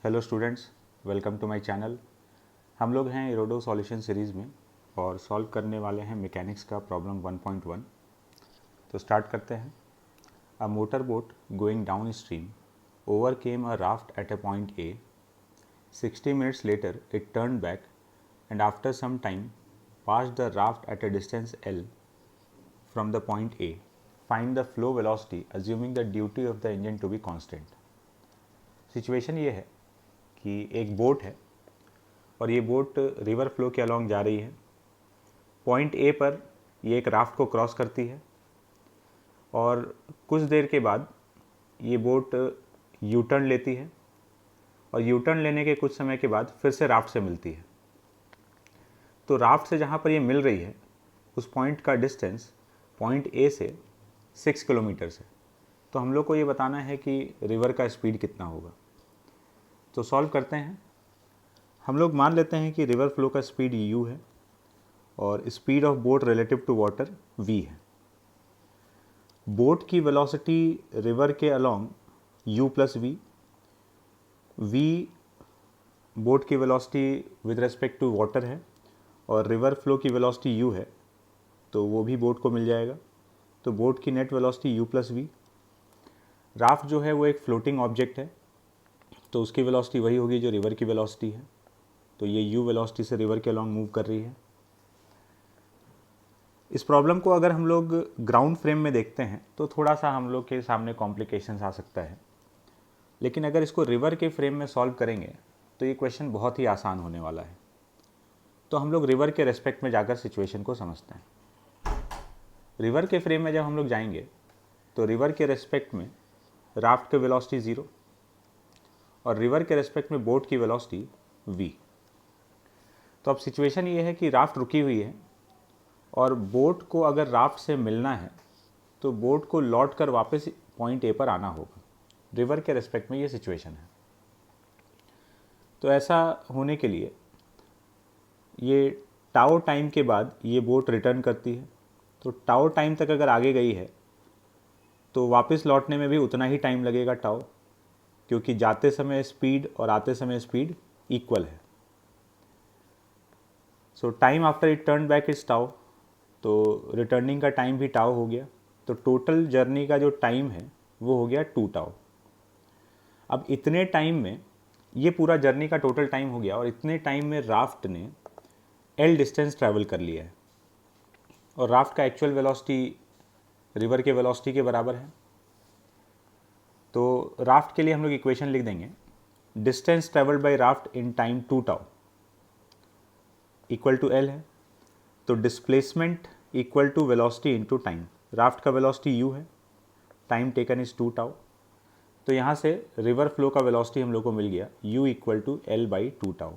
Hello students, welcome to my channel. हम लोग हैं इरोडो सॉल्यूशन सीरीज़ में और सॉल्व करने वाले हैं मैकेनिक्स का प्रॉब्लम 1.1। तो स्टार्ट करते हैं। A motor boat going down stream overcame a raft at a point A. 60 minutes later it turn back and after some time passed the raft at a distance L from the point A. Find the flow velocity assuming the duty of the engine to be constant. Situation ये है कि एक boat है और ये boat river flow के along जा रही है। पॉइंट ए पर ये एक राफ्ट को क्रॉस करती है और कुछ देर के बाद ये बोट यू टर्न लेती है और यू टर्न लेने के कुछ समय के बाद फिर से राफ्ट से मिलती है। तो राफ्ट से जहाँ पर ये मिल रही है उस पॉइंट का डिस्टेंस पॉइंट ए से 6 किलोमीटर है। तो हम लोग को ये बताना है कि रिवर का स्पीड कितना होगा। तो सॉल्व करते हैं। हम लोग मान लेते हैं कि रिवर फ्लो का स्पीड u है और speed of boat relative to water v है। बोट की वेलोसिटी रिवर के along u plus v, boat की velocity with respect to water है और रिवर फ्लो की वेलोसिटी u है, तो वो भी बोट को मिल जाएगा। तो बोट की net velocity u plus v। Raft जो है वो एक फ्लोटिंग ऑब्जेक्ट है, तो उसकी वेलोसिटी वही होगी जो रिवर की वेलोसिटी है। तो ये u वेलोसिटी से रिवर के अलॉन्ग मूव कर रही है। इस प्रॉब्लम को अगर हम लोग ग्राउंड फ्रेम में देखते हैं तो थोड़ा सा हम लोग के सामने कॉम्प्लिकेशंस आ सकता है, लेकिन अगर इसको रिवर के फ्रेम में सॉल्व करेंगे तो ये क्वेश्चन बहुत ही आसान होने वाला है। तो हम लोग रिवर के रेस्पेक्ट में जाकर सिचुएशन को समझते हैं। रिवर के फ्रेम में जब हम लोग जाएंगे तो रिवर के रेस्पेक्ट में राफ्ट की वेलोसिटी 0 और रिवर के रेस्पेक्ट में बोट की वेलोसिटी v। तो अब सिचुएशन ये है कि राफ्ट रुकी हुई है और बोट को अगर राफ्ट से मिलना है तो बोट को लौट कर वापस पॉइंट ए पर आना होगा। रिवर के रेस्पेक्ट में ये सिचुएशन है। तो ऐसा होने के लिए ये टाओ टाइम के बाद ये बोट रिटर्न करती है। तो टाओ टाइम तक अगर आगे गई है तो वापस लौटने में भी उतना ही टाइम लगेगा टाओ, क्योंकि जाते समय स्पीड और आते समय स्पीड इक्वल है। सो time after it turn back is tau, तो रिटर्निंग का टाइम भी टाओ हो गया। तो टोटल जर्नी का जो टाइम है वो हो गया 2 टाओ। अब इतने टाइम में ये पूरा जर्नी का टोटल टाइम हो गया और इतने टाइम में राफ्ट ने L डिस्टेंस ट्रैवल कर लिया है और राफ्ट का एक्चुअल वेलोसिटी रिवर के वेलोसिटी के बराबर है। तो राफ्ट के लिए हम लोग इक्वेशन लिख देंगे, distance travelled by raft in time 2 tau equal to L है। तो displacement equal to velocity into time. Raft का वेलोसिटी u है, टाइम टेकन इज 2 टाउ। तो यहाँ से रिवर फ्लो का वेलोसिटी हम लोग को मिल गया u equal to L by 2 tau.